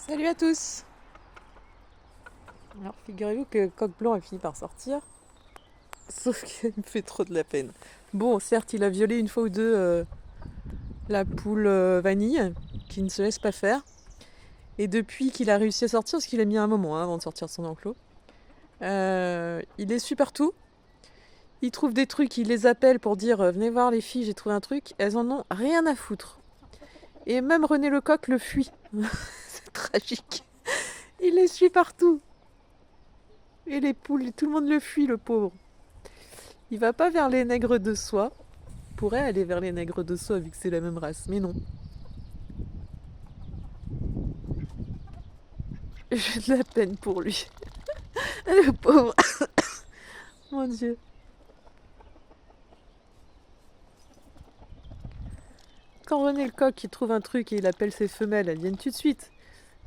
Salut à tous. Alors figurez-vous que Coq Blanc a fini par sortir, sauf qu'il me fait trop de la peine. Bon, certes, il a violé une fois ou deux la poule vanille, qui ne se laisse pas faire. Et depuis qu'il a réussi à sortir, parce qu'il a mis un moment avant de sortir de son enclos, il essuie partout. Il trouve des trucs, il les appelle pour dire venez voir les filles, j'ai trouvé un truc. Elles en ont rien à foutre. Et même René Lecoq le fuit. C'est tragique. Il les suit partout. Et les poules, tout le monde le fuit, le pauvre. Il va pas vers les nègres de soie. Il pourrait aller vers les nègres de soie vu que c'est la même race, mais non. J'ai de la peine pour lui. Le pauvre. Mon Dieu. Quand René Lecoq il trouve un truc et il appelle ses femelles, elles viennent tout de suite.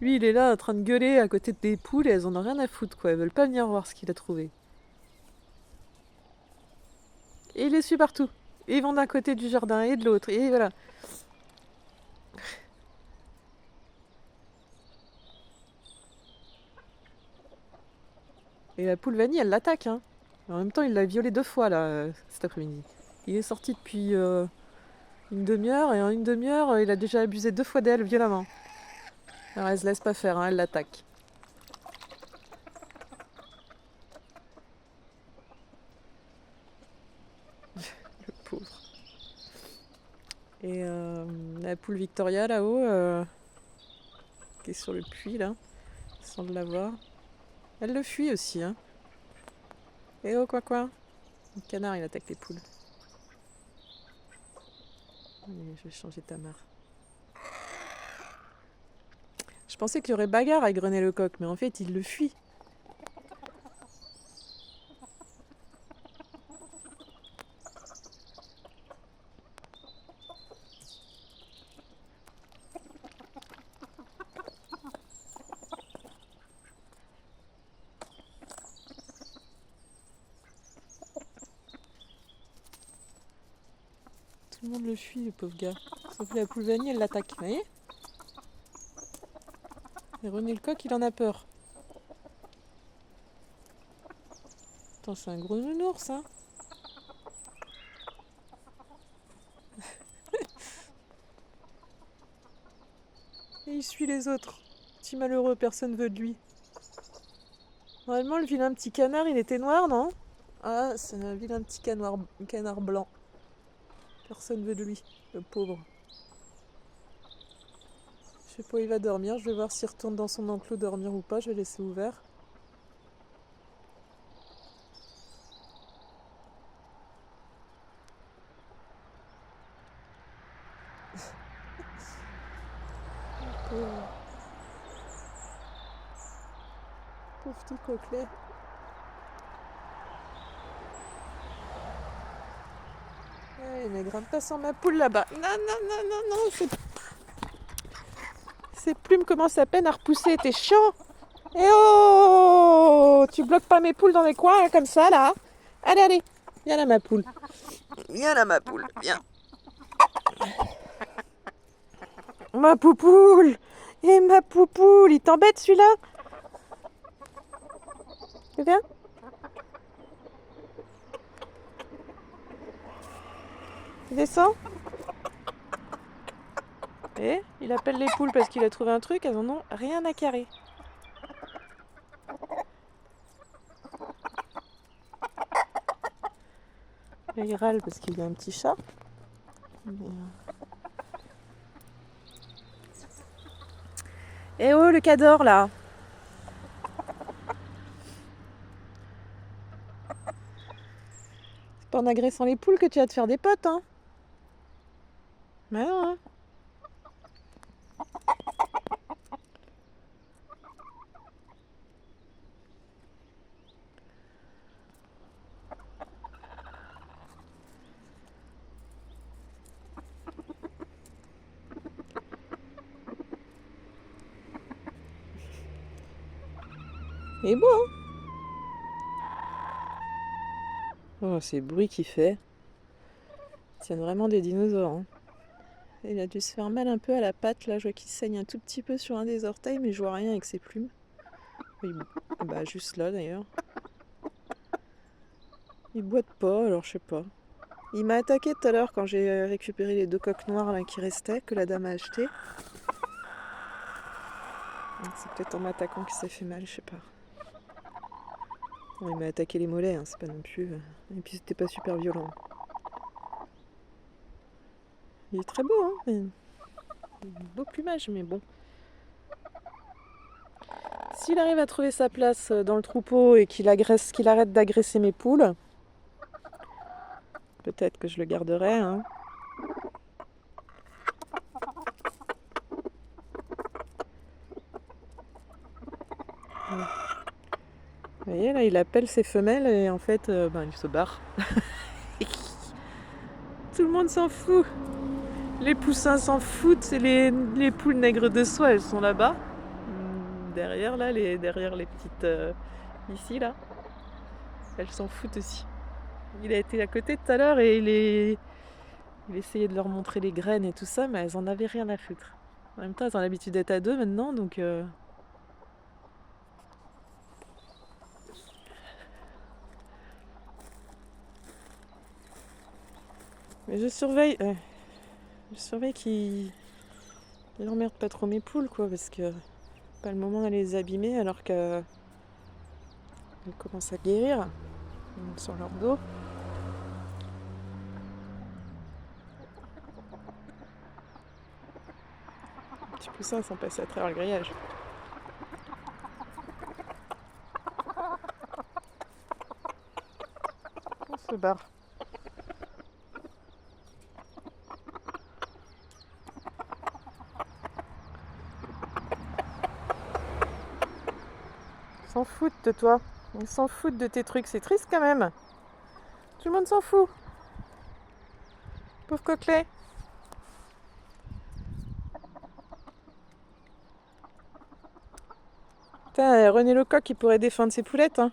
Lui, il est là en train de gueuler à côté des poules et elles en ont rien à foutre, quoi. Elles veulent pas venir voir ce qu'il a trouvé. Et il les suit partout. Et ils vont d'un côté du jardin et de l'autre. Et voilà. Et la poule vanille, elle l'attaque, hein. En même temps, il l'a violée 2 fois, là, cet après-midi. Il est sorti depuis une demi-heure, et en une demi-heure, il a déjà abusé 2 fois d'elle violemment. Alors elle se laisse pas faire, hein, elle l'attaque. Le pauvre. Et la poule Victoria, là-haut, qui est sur le puits, là, sans le l'avoir, elle le fuit aussi, hein. Et oh, quoi. Le canard, il attaque les poules. Allez, je vais changer ta mare. Je pensais qu'il y aurait bagarre avec René Lecoq, mais en fait, il le fuit. Tout le monde le fuit, le pauvre gars. Sauf que la poule vanille, elle l'attaque. Vous voyez ? Et René Lecoq, il en a peur. Attends, c'est un gros nounours, hein. Et il suit les autres. Petit malheureux, personne veut de lui. Normalement, le vilain petit canard, il était noir, non ? Ah, c'est un vilain petit canard blanc. Personne veut de lui, le pauvre. Je sais pas où il va dormir, je vais voir s'il retourne dans son enclos dormir ou pas, je vais laisser ouvert. Pauvre, pauvre petit coquelet. Ouais, il ne grimpe pas sans ma poule là-bas. Non, ces plumes commencent à peine à repousser, t'es chiant. Eh oh, tu bloques pas mes poules dans les coins comme ça là. Allez, viens là ma poule. Viens là ma poule, viens. Ma poupoule. Et ma poupoule, il t'embête celui-là. Viens. Descends. Et il appelle les poules parce qu'il a trouvé un truc, elles en ont rien à carrer. Là, il râle parce qu'il y a un petit chat. Eh oh, le cador là. C'est pas en agressant les poules que tu vas te faire des potes, hein. Mais non, hein. Il est beau, hein. Oh, ces bruits qu'il fait. Ils tiennent vraiment des dinosaures, hein. Il a dû se faire mal un peu à la patte, là je vois qu'il saigne un tout petit peu sur un des orteils, mais je vois rien avec ses plumes. Oui, bah juste là d'ailleurs. Il boite pas, alors je sais pas. Il m'a attaqué tout à l'heure quand j'ai récupéré les 2 coques noires là, qui restaient, que la dame a achetées. C'est peut-être en m'attaquant qu'il s'est fait mal, je sais pas. Bon, il m'a attaqué les mollets, hein, c'est pas non plus... Et puis c'était pas super violent. Il est très beau, hein. Beau plumage, mais bon. S'il arrive à trouver sa place dans le troupeau et qu'il arrête d'agresser mes poules, peut-être que je le garderai, hein. Vous voyez, là, il appelle ses femelles et en fait, il se barre. Tout le monde s'en fout. Les poussins s'en foutent, et les poules nègres de soie, elles sont là-bas. Derrière, là, derrière les petites... ici, là. Elles s'en foutent aussi. Il a été à côté tout à l'heure et il essayait de leur montrer les graines et tout ça, mais elles en avaient rien à foutre. En même temps, elles ont l'habitude d'être à deux maintenant, donc... Mais je surveille qu'il emmerde pas trop mes poules, quoi, parce que pas le moment d'aller les abîmer alors qu'elles commencent à guérir sur leur dos. Les petits poussins sont passés à travers le grillage. On se barre. Ils s'en foutent de toi. Ils s'en foutent de tes trucs. C'est triste quand même. Tout le monde s'en fout. Pauvre coquelet. Putain, René Lecoq, il pourrait défendre ses poulettes, hein.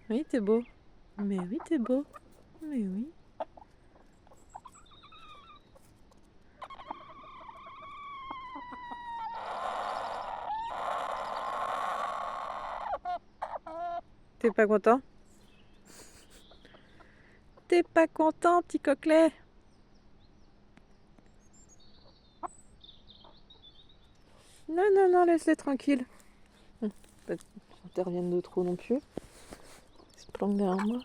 Oui, t'es beau. Mais oui, t'es beau. Mais oui. T'es pas content? T'es pas content, petit coquelet? Non, non, non, laisse-les tranquilles. Pas qu'ils interviennent de trop non plus. Ils se planquent derrière moi.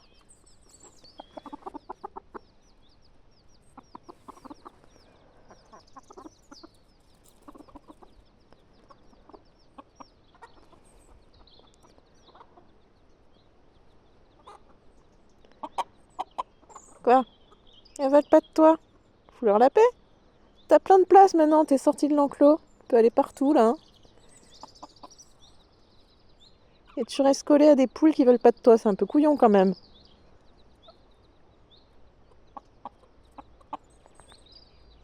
Quoi? Elles veulent pas de toi? Fous-leur la paix. T'as plein de place maintenant, t'es sorti de l'enclos. Tu peux aller partout là, hein. Et tu restes collé à des poules qui veulent pas de toi, c'est un peu couillon quand même.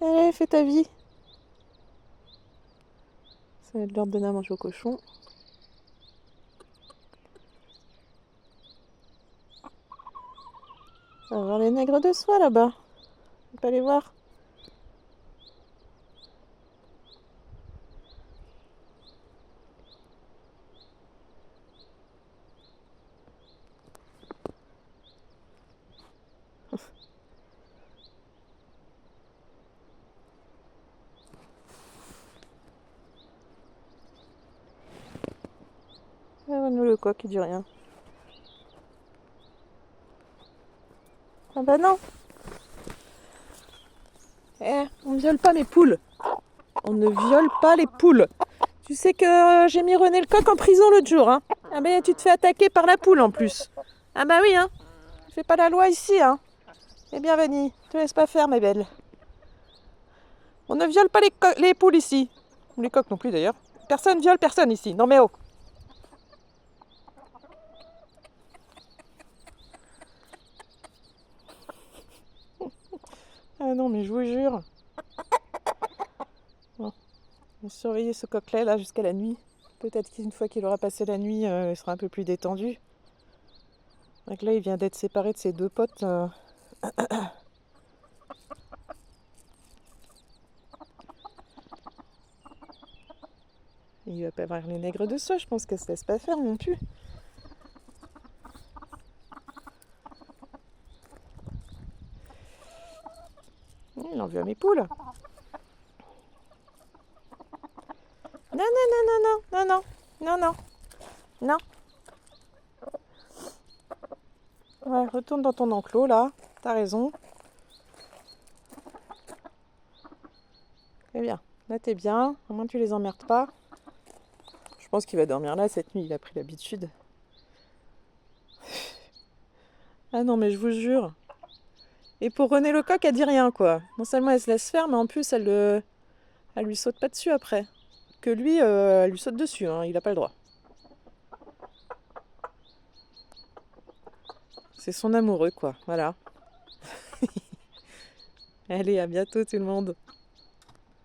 Allez, fais ta vie. Ça va être l'heure de donner à manger au cochon. On va voir les nègres de soie là-bas. On peut pas les voir. Ah, nous le coq, il dit rien. Ah bah non. On ne viole pas mes poules. On ne viole pas les poules. Tu sais que j'ai mis René Lecoq en prison l'autre jour, hein. Ah ben tu te fais attaquer par la poule en plus. Ah bah oui, hein. Tu fais pas la loi ici, hein. Eh bien Vanny, te laisse pas faire, mes belles. On ne viole pas les poules ici. Les coqs non plus d'ailleurs. Personne viole personne ici. Non mais oh. Ah non, mais je vous jure. Bon, on va surveiller ce coquelet là jusqu'à la nuit. Peut-être qu'une fois qu'il aura passé la nuit, il sera un peu plus détendu. Donc là, il vient d'être séparé de ses deux potes. Il va pas avoir les nègres de soi, je pense qu'elle se laisse pas faire non plus. Il en veut à mes poules. Non, non, non, non, non, non, non, non, non, non. Ouais, retourne dans ton enclos là, t'as raison. Très bien, là t'es bien, au moins tu les emmerdes pas. Je pense qu'il va dormir là cette nuit, il a pris l'habitude. Ah non, mais je vous jure. Et pour René Lecoq, elle dit rien quoi. Non seulement elle se laisse faire, mais en plus elle lui saute pas dessus après. Que lui, elle lui saute dessus, hein, il a pas le droit. C'est son amoureux quoi, voilà. Allez, à bientôt tout le monde.